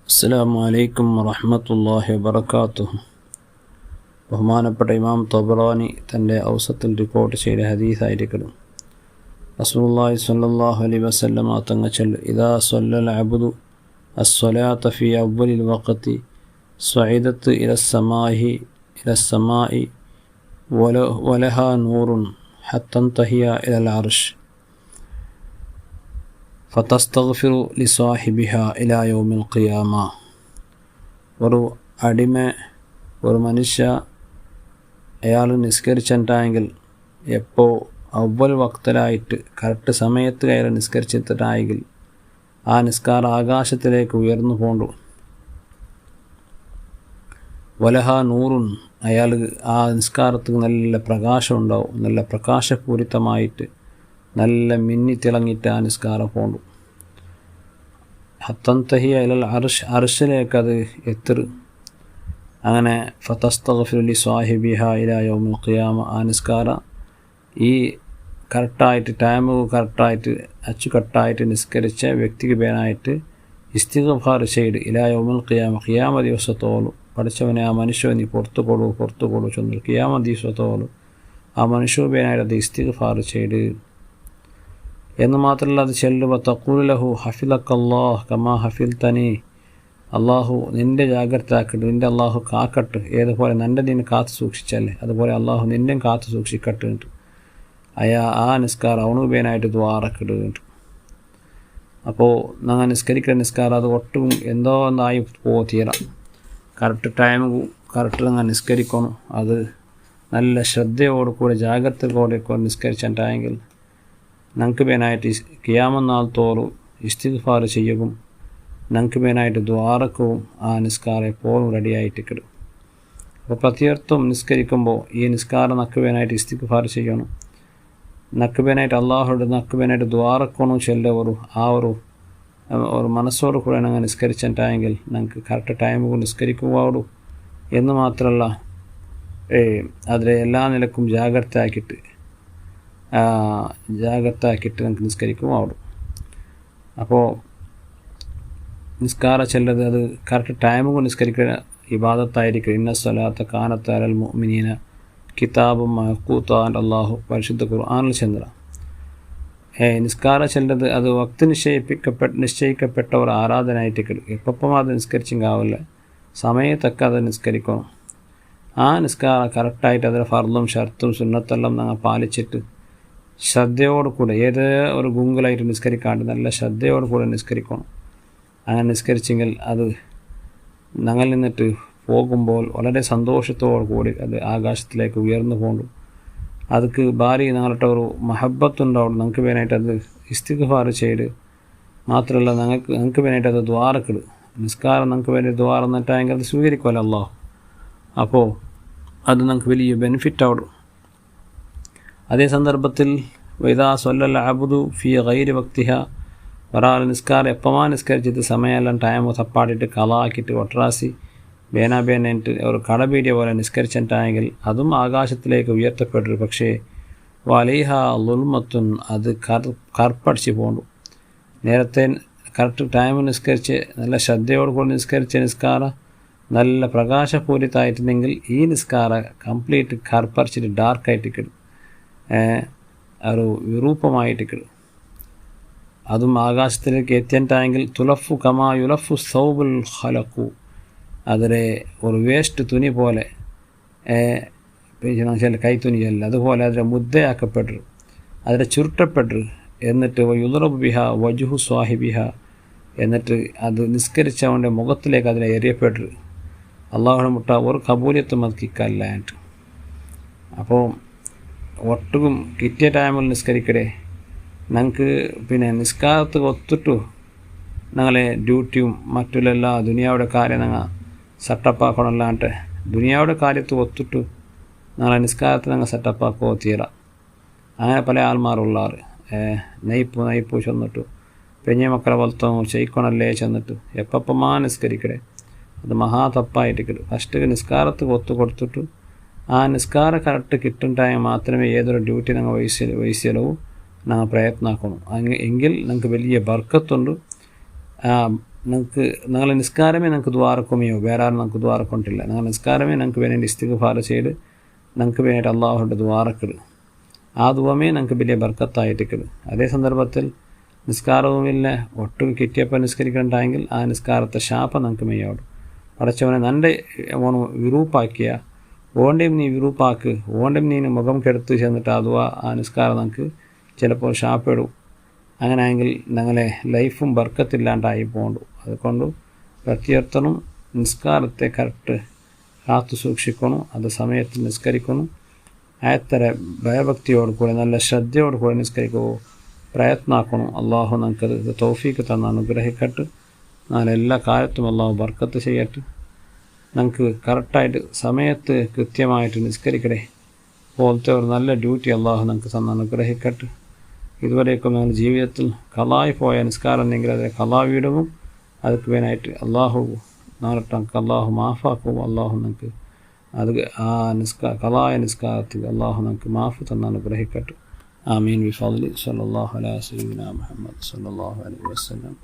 അസ്സലാമു അലൈക്കും വറഹ്മത്തുള്ളാഹി വബറകാതുഹു. ബഹുമാനപ്പെട്ട ഇമാം തബറാനി തൻ്റെ ഔസത്തിൽ റിപ്പോർട്ട് ചെയ്ത ഹദീസായിരിക്കണം. റസൂലുള്ളാഹി സ്വല്ലല്ലാഹു അലൈഹി വസല്ലം തങ്ങൾ ചൊല്ലു, ഇദാ സ്വല്ലൽ അബ്ദു അസ്സലാത ഫീ അവ്വലിൽ വഖതി സ്വഇദത് ഇലസ്സമാഇ വലഹാ നൂറുൻ ഹത്തൻതഹിയ ഇലൽ അർശ് ഫതസ്തഗ്ഫിറു ലിസാഹിബിഹ ഇലാ യൗമിൽ ഖിയാമ. ഒരു അടിമ, ഒരു മനുഷ്യ, അയാൾ നിസ്കരിച്ചിട്ടായെങ്കിൽ എപ്പോൾ അവ്വൽ വക്തലായിട്ട് കറക്റ്റ് സമയത്ത് അയാൾ നിസ്കരിച്ചിട്ടായെങ്കിൽ ആ നിസ്കാരം ആകാശത്തിലേക്ക് ഉയർന്നു പോണ്ടു. വലഹ നൂറുൻ, അയാൾ ആ നിസ്കാരത്തിന് നല്ല പ്രകാശം ഉണ്ടാവും, നല്ല പ്രകാശപൂരിതമായിട്ട് നല്ല മിന്നിത്തിളങ്ങിയിട്ട് ആ നിസ്കാരം പോണ്ടു. ഹത്തൻതഹിയ ഇലൽ അർശിലേക്ക് അത് എത്തും. അങ്ങനെ ഫതസ്തഗ്ഫിറു ലിസാഹിബിഹ ഇലാ യൗമിൽ ഖിയാമ, ആ നിസ്കാരം ഈ കറക്റ്റായിട്ട് ടൈം കറക്റ്റായിട്ട് അച്ചുകട്ടായിട്ട് നിസ്കരിച്ച വ്യക്തിക്ക് പേരായിട്ട് ഇസ്തിഗ്ഫാർ ചെയ്ത് ഇലാ യൗമിൽ ഖിയാമ, ഖിയാമ ദിവസത്തോളം പഠിച്ചവനെ ആ മനുഷ്യ നീ പുറത്തു കൊടു ചൊന്നു ഖിയാമ ദിവസത്തോളം ആ മനുഷ്യ പേരായിട്ട് അത് ഇസ്തിഗ്ഫാർ ചെയ്ത് എന്ന് മാത്രമല്ല, അത് ചെല്ലുമ്പോൾ തഖൂലു ലഹു ഹഫിലക്കല്ലാഹ് കമാ ഹഫിൽതനി, അള്ളാഹു നിൻ്റെ ജാഗ്രത ആക്കട്ടെ, നിൻ്റെ അള്ളാഹു കാക്കട്ടെ, ഏതുപോലെ നിൻ്റെ നീ കാത്തു സൂക്ഷിച്ചല്ലേ അതുപോലെ അള്ളാഹു നിന്നെയും കാത്തു സൂക്ഷിക്കട്ടെ. ആ നിസ്കാരം അവണുപേനായിട്ട് ദ്വാറക്കിടുന്നുണ്ട്. അപ്പോൾ ഞങ്ങൾ നിസ്കരിക്കുന്ന നിസ്കാരം അത് ഒട്ടും എന്തോ ഒന്നായി തീരാം. കറക്റ്റ് ടൈം കറക്റ്റ് ഞങ്ങൾ നിസ്കരിക്കണം. അത് നല്ല ശ്രദ്ധയോടുകൂടി ജാഗ്രതയോടെ നിസ്കരിച്ചിട്ടായെങ്കിൽ ഞങ്ങൾക്ക് പേനായിട്ട് ഖിയാമത്ത് തോറും ഇസ്തിഗ്ഫാർ ചെയ്യും, ഞങ്ങൾക്ക് പേനായിട്ട് ദ്വാരക്കവും ആ നിസ്കാരം എപ്പോഴും റെഡിയായിട്ട് കിടും. അപ്പോൾ പ്രത്യർത്ഥം നിസ്കരിക്കുമ്പോൾ ഈ നിസ്കാരം ഞങ്ങൾക്ക് പേനായിട്ട് ഇസ്തിഗ്ഫാർ ചെയ്യണം, ഞങ്ങൾക്ക് പേനായിട്ട് അള്ളാഹുടെ ഞങ്ങൾക്ക് പേനായിട്ട് ദ്വാരക്കണം ചെല്ലവരും ആ ഒരു മനസ്സോട് കൂടെ ഞങ്ങൾ നിസ്കരിച്ചിട്ടായെങ്കിൽ ഞങ്ങൾക്ക് കറക്റ്റ് ടൈം നിസ്കരിക്കുവാടൂ എന്ന് മാത്രമല്ല അതിലെ എല്ലാ നിലക്കും ജാഗ്രത ആക്കിയിട്ട് നമുക്ക് നിസ്കരിക്കും ആവും. അപ്പോൾ നിസ്കാരം ചെല്ലത് അത് കറക്റ്റ് ടൈമും നിസ്കരിക്കുന്ന ഇബാദത്തായിരിക്കും. ഇന്ന സ്വലാത്ത കാനത്ത് അലൽ മുഅ്മിനീന കിതാബും മഅഖൂത്താൻ, അല്ലാഹു പരിശുദ്ധ ഖുർആനിൽ ചെന്ന നിസ്കാരം ചെല്ലത് അത് വക്ത് നിശ്ചയിക്കപ്പെട്ട ഒരു ആരാധനയായിട്ട് എപ്പം അത് നിസ്കരിച്ചെങ്കാവില്ല, സമയത്തൊക്കെ അത് നിസ്കരിക്കണം. ആ നിസ്കാരം കറക്റ്റായിട്ട് അതിൻ്റെ ഫർളും ഷർത്തും സുന്നത്തെല്ലാം ഞങ്ങൾ പാലിച്ചിട്ട് ശ്രദ്ധയോട് കൂടെ ഏത് ഒരു ഗുങ്കലായിട്ട് നിസ്കരിക്കാണ്ട് നല്ല ശ്രദ്ധയോട് കൂടെ നിസ്കരിക്കണം. അങ്ങനെ നിസ്കരിച്ചെങ്കിൽ അത് ഞങ്ങൾ നിന്നിട്ട് പോകുമ്പോൾ വളരെ സന്തോഷത്തോടു കൂടി അത് ആകാശത്തിലേക്ക് ഉയർന്നു പോകും. അതൊക്കെ ഭാര്യ ഞങ്ങളുടെ ഒരു മഹബത്തുണ്ടാവും. ഞങ്ങൾക്ക് വേനായിട്ട് അത് ഇസ്തിഗ്ഫാർ ചെയ്ത് മാത്രമല്ല ഞങ്ങൾക്ക് വേനായിട്ട് അത് ദ്വാരക്കിട് നിസ്കാരം ഞങ്ങൾക്ക് വേണ്ടി ദ്വാരം എന്നിട്ടായെങ്കിൽ അത് സ്വീകരിക്കുമല്ലോ അല്ലാഹു. അപ്പോൾ അത് ഞങ്ങൾക്ക് വലിയ ബെനിഫിറ്റ് ആവും. അതേ സന്ദർഭത്തിൽ വൈദാ സ്വല്ലൽ അബ്ദു ഫീ ഗൈരി വക്തിഹ, ഒരാൾ നിസ്കാരം എപ്പമാ നിസ്കരിച്ചിട്ട് സമയമെല്ലാം ടൈം തപ്പാടിയിട്ട് കളാക്കിയിട്ട് ഒട്ടറാസി ബേനാബേനായിട്ട് ഒരു കടപീടിയ പോലെ നിസ്കരിച്ചിട്ടായെങ്കിൽ അതും ആകാശത്തിലേക്ക് ഉയർത്തപ്പെട്ടു. പക്ഷേ വലൈഹ ളുൽമത്തുൻ, അത് കർപ്പടിച്ച് പോകണ്ടു. നേരത്തെ കറക്റ്റ് ടൈം നിസ്കരിച്ച് നല്ല ശ്രദ്ധയോടുകൂടി നിസ്കരിച്ച നിസ്കാരം നല്ല പ്രകാശപൂരിതമായിട്ടുണ്ടെങ്കിൽ ഈ നിസ്കാരം കംപ്ലീറ്റ് കർപ്പടിച്ചിട്ട് ഡാർക്കായിട്ട് കിടും, ഒരു വിരൂപമായിട്ട് കിടും. അതും ആകാശത്തിലേക്ക് എത്തിയിട്ടായെങ്കിൽ തുലഫു കമാ യുലഫു സൗബുൽ ഖലഖു, അതിലെ ഒരു വേസ്റ്റ് തുണി പോലെ കൈത്തുണി ചെല്ല അതുപോലെ അതിലെ മുദ്ദയാക്കപ്പെട്ടു, അതിലെ ചുരുട്ടപ്പെട്ടു. എന്നിട്ട് യുദ്റബു ബിഹ വജുഹു സ്വാഹിബിഹ, എന്നിട്ട് അത് നിസ്കരിച്ചവൻ്റെ മുഖത്തിലേക്ക് അതിനെ എറിയപ്പെട്ടു. അള്ളാഹുടെ മുട്ട ഒരു കബൂലിയത്തും അത് കിക്കല്ലായിട്ട്. അപ്പോൾ ഒട്ടും കിട്ടിയ ടൈമിൽ നിസ്കരിക്കടേ ഞങ്ങൾക്ക് നിസ്കാരത്ത് ഒത്തിട്ടു ഞങ്ങളെ ഡ്യൂട്ടിയും മറ്റുള്ള ദുനിയാവുടെ കാര്യം ഞങ്ങൾ സെറ്റപ്പാക്കണമല്ലാണ്ട് ദുനിയാവുടെ കാര്യത്ത് ഒത്തിട്ടു ഞങ്ങളെ നിസ്കാരത്ത് ഞങ്ങൾ സെറ്റപ്പാക്കോ തീരാ. അങ്ങനെ പല ആൾമാരുള്ളാറ് നെയ്പ്പു ചെന്നിട്ടു പെഞ്ഞ മക്കളെ പോലത്തോ ചെയ്യിക്കണല്ലേ ചെന്നിട്ട് എപ്പമാ നിസ്കരിക്കടേ അത് മഹാ തപ്പായിട്ട് കിട്ടും. ഫസ്റ്റ് നിസ്കാരത്ത് ഒത്തു കൊടുത്തിട്ടു ആ നിസ്കാരം കറക്റ്റ് കിട്ടുണ്ടായാൽ മാത്രമേ ഏതൊരു ഡ്യൂട്ടി ഞങ്ങൾ വഹിച്ചാലോ ನಾವು ಪ್ರಯತ್ನ ಹಾಕೋಣ. ಎങ്കിൽ ನಮಗೆ വലിയ ಬರ್ಕತ್ತುಂಡು. ഞങ്ങളെ നിസ്കാരമേ ഞങ്ങൾക്ക് ദ്വാരക്കുമയോ വേറെ ആരും ഞങ്ങൾക്ക് ദ്വാരക്കൊണ്ടില്ല. ഞങ്ങൾ നിസ്കാരമേ ഞങ്ങൾക്ക് വേണ്ടി ഇസ്തിഗ്ഫാർ ചെയ്ത് ഞങ്ങൾക്ക് വേണ്ടിയിട്ട് അള്ളാഹുവിൻ്റെ ദ്വാരക്കിട്. ആ ദുവമേ ഞങ്ങൾക്ക് വലിയ ബർക്കത്തായിട്ടിക്കട്. അതേ സന്ദർഭത്തിൽ നിസ്കാരവുമില്ല ഒട്ടും കിട്ടിയപ്പോൾ നിസ്കരിക്കണ്ടായെങ്കിൽ ആ നിസ്കാരത്തെ ശാപം ഞങ്ങൾക്ക് മെയ്യോടും. പടച്ചവനെ നൻ്റെ ഓണം വിരൂപ്പാക്കിയ ഓണ്ടയും നീ വിരൂപ്പാക്ക്, ഓണ്ടയും നീ മുഖം കെടുത്ത് ചെന്നിട്ട് അതുവാ ആ നിസ്കാരം നമുക്ക് ചിലപ്പോൾ ശാപ്പിടും. അങ്ങനെയെങ്കിൽ ഞങ്ങളെ ലൈഫും ബർക്കത്തില്ലാണ്ടായി പോകണ്ടു. അതുകൊണ്ട് പ്രത്യർത്ഥനും നിസ്കാരത്തെ കറക്റ്റ് കാത്തു സൂക്ഷിക്കണം. അത് സമയത്ത് നിസ്കരിക്കണം. ആയത്തര ഭയഭക്തിയോട് കൂടെ നല്ല ശ്രദ്ധയോട് കൂടെ നിസ്കരിക്കുമോ പ്രയത്നാക്കണം. അള്ളാഹു ഞങ്ങൾക്കത് തൗഫീക്ക് തന്ന് അനുഗ്രഹിക്കട്ട്. ഞാൻ എല്ലാ കാര്യത്തും അള്ളാഹു ബർക്കത്ത് ചെയ്യട്ടെ. ഞങ്ങൾക്ക് കറക്റ്റായിട്ട് സമയത്ത് കൃത്യമായിട്ട് നിസ്കരിക്കടേ പോലത്തെ ഒരു നല്ല ഡ്യൂട്ടി അള്ളാഹു ഞങ്ങൾക്ക് തന്ന് അനുഗ്രഹിക്കട്ടെ. ഇതുവരെയൊക്കെ ഞങ്ങളുടെ ജീവിതത്തിൽ കലായി പോയ നിസ്കാരം ഉണ്ടെങ്കിൽ അതിനെ കലാ വീടും அதுக்கு വേണമായിട്ട് അള്ളാഹു നാളെ അള്ളാഹു മാഫാക്കും. അള്ളാഹു നമുക്ക് അത് ആ കലായ നിസ്കാരത്തിൽ അള്ളാഹു നമുക്ക് മാഫ് തന്ന് അനുഗ്രഹിക്കട്ടെ. ആമീൻ ബിഫദ്ലി സല്ലല്ലാഹു അലാ സയ്യിദിനാ മുഹമ്മദ് സല്ലല്ലാഹു അലൈഹി വസല്ലം.